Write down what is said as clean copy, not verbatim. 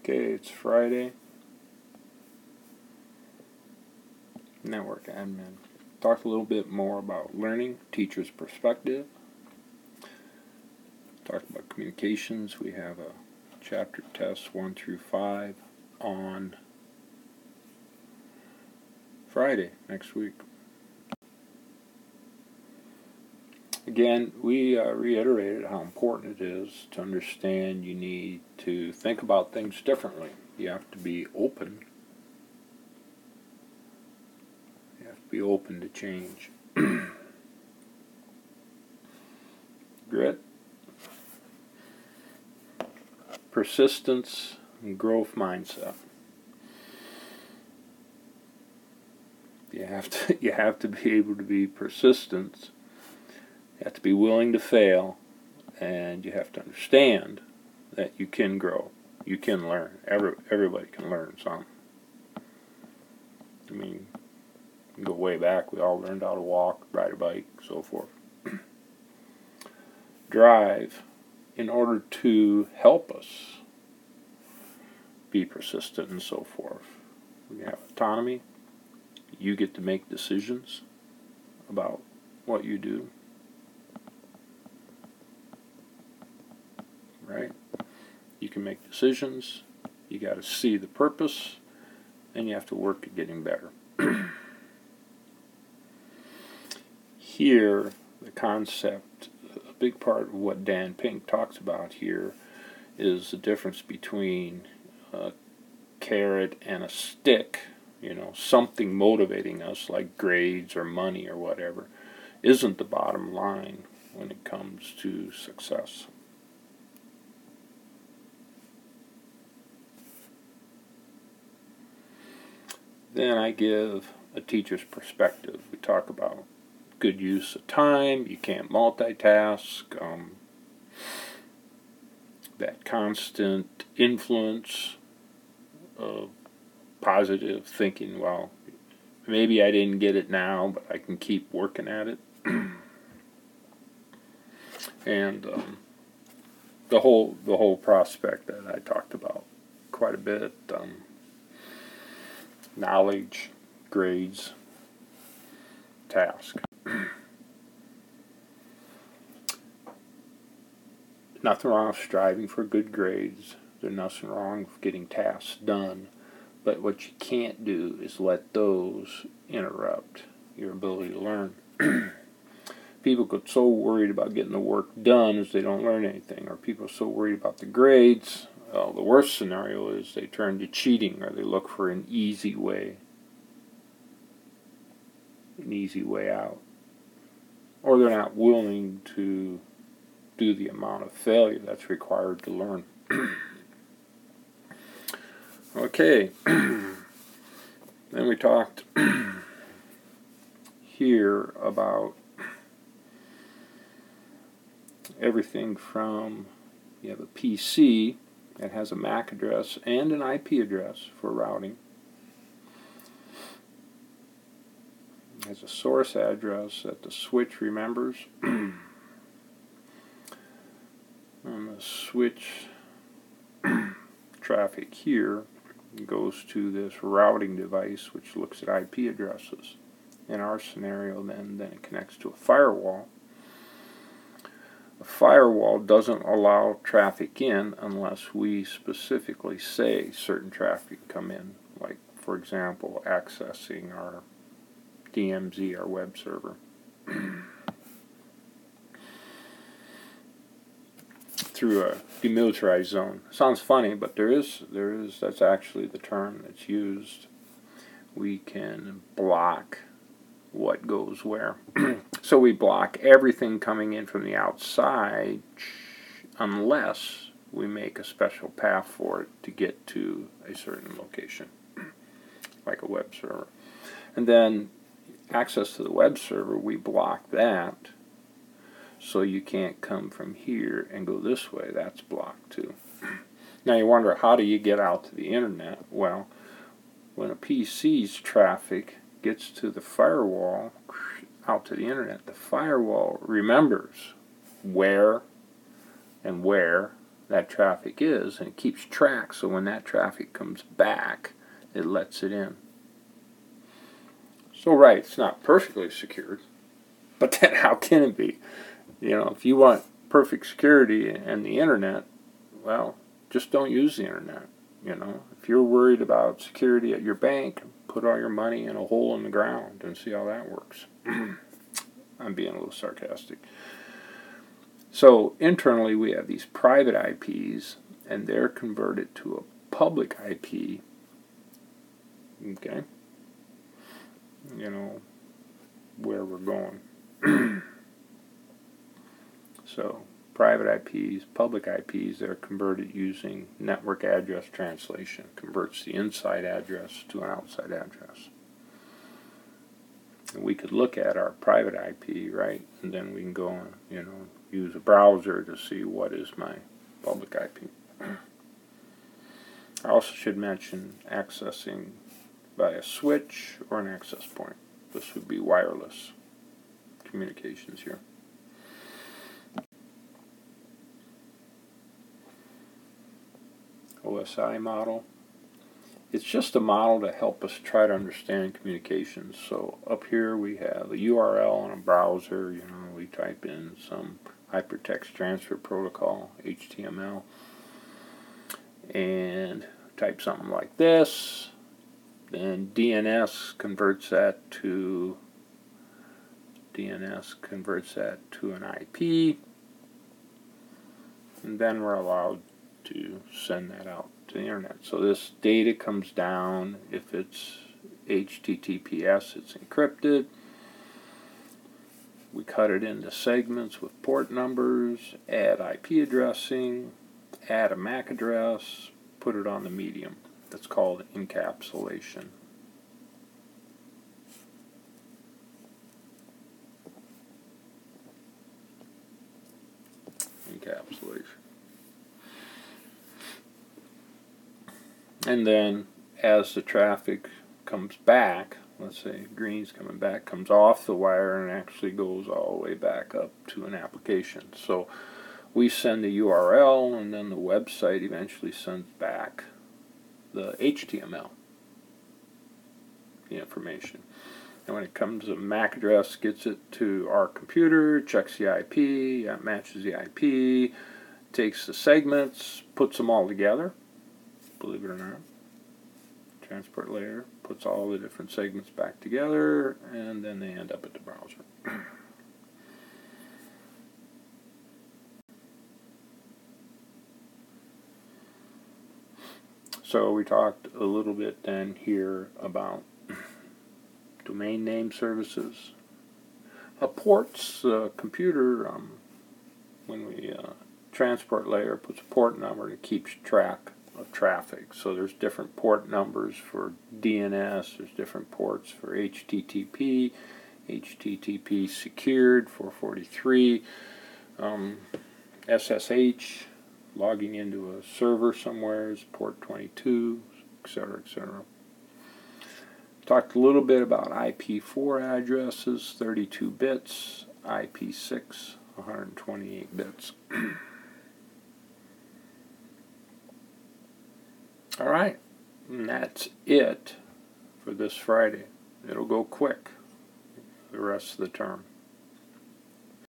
Okay, it's Friday. Network admin. Talk a little bit more about learning, teacher's perspective. Talk about communications. We have a chapter test 1 through 5 on Friday next week. Again, we reiterated how important it is to understand you need to think about things differently. You have to be open. You have to be open to change. Grit, persistence, and growth mindset. You have to be able to be persistent. You have to be willing to fail, and you have to understand that you can grow. You can learn. Everybody can learn something. I mean, you can go way back. We all learned how to walk, ride a bike, so forth. Drive, in order to help us be persistent and so forth. We have autonomy. You get to make decisions about what you do. Right? You can make decisions, you got to see the purpose, and you have to work at getting better. Here, the concept, a big part of what Dan Pink talks about here is the difference between a carrot and a stick. You know, something motivating us like grades or money or whatever isn't the bottom line when it comes to success. Then I give a teacher's perspective. We talk about good use of time, you can't multitask, that constant influence of positive thinking. Well, maybe I didn't get it now, but I can keep working at it. And the whole prospect that I talked about quite a bit. Knowledge, grades, task. Nothing wrong with striving for good grades. There's nothing wrong with getting tasks done. But what you can't do is let those interrupt your ability to learn. People get so worried about getting the work done as they don't learn anything. Or people are so worried about the grades. Well, the worst scenario is they turn to cheating, or they look for an easy way out. Or they're not willing to do the amount of failure that's required to learn. Okay, then we talked here about everything from, you have a PC that has a MAC address and an IP address for routing. It has a source address that the switch remembers. And the switch traffic here goes to this routing device, which looks at IP addresses. In our scenario, then it connects to a firewall. A firewall doesn't allow traffic in unless we specifically say certain traffic come in, like, for example, accessing our DMZ, our web server. Through a demilitarized zone. Sounds funny, but that's actually the term that's used. We can block what goes where. So we block everything coming in from the outside unless we make a special path for it to get to a certain location, like a web server. And then access to the web server, we block that. So you can't come from here and go this way. That's blocked too. Now you wonder, how do you get out to the internet? Well, when a PC's traffic gets to the firewall, out to the internet, the firewall remembers where and where that traffic is, and it keeps track, so when that traffic comes back, it lets it in. So right, it's not perfectly secured, but then how can it be? You know, if you want perfect security and the internet, well, just don't use the internet. You know, if you're worried about security at your bank, put all your money in a hole in the ground and see how that works. I'm being a little sarcastic. So internally we have these private IPs, and they're converted to a public IP. Okay? You know, where we're going. So private IPs, public IPs, they're converted using network address translation. Converts the inside address to an outside address. And we could look at our private IP, right? And then we can go and, you know, use a browser to see what is my public IP. I also should mention accessing by a switch or an access point. This would be wireless communications here. OSI model. It's just a model to help us try to understand communications. So up here we have a URL on a browser. You know, we type in some hypertext transfer protocol, HTML, and type something like this. Then DNS converts that to an IP, and then we're allowed to send that out to the internet. So this data comes down. If it's HTTPS, it's encrypted. We cut it into segments with port numbers, add IP addressing, add a MAC address, put it on the medium. That's called encapsulation. And then as the traffic comes back, let's say green's coming back, comes off the wire and actually goes all the way back up to an application. So we send the URL, and then the website eventually sends back the HTML, the information. And when it comes to MAC address, gets it to our computer, checks the IP, that matches the IP, takes the segments, puts them all together, believe it or not. Transport layer puts all the different segments back together, and then they end up at the browser. So we talked a little bit then here about domain name services. A port's computer, when we transport layer puts a port number that keeps track of traffic. So there's different port numbers for DNS, there's different ports for HTTP, HTTP secured 443, SSH, logging into a server somewhere is port 22, etc., etc. Talked a little bit about IP4 addresses, 32 bits, IP6, 128 bits. All right, and that's it for this Friday. It'll go quick the rest of the term.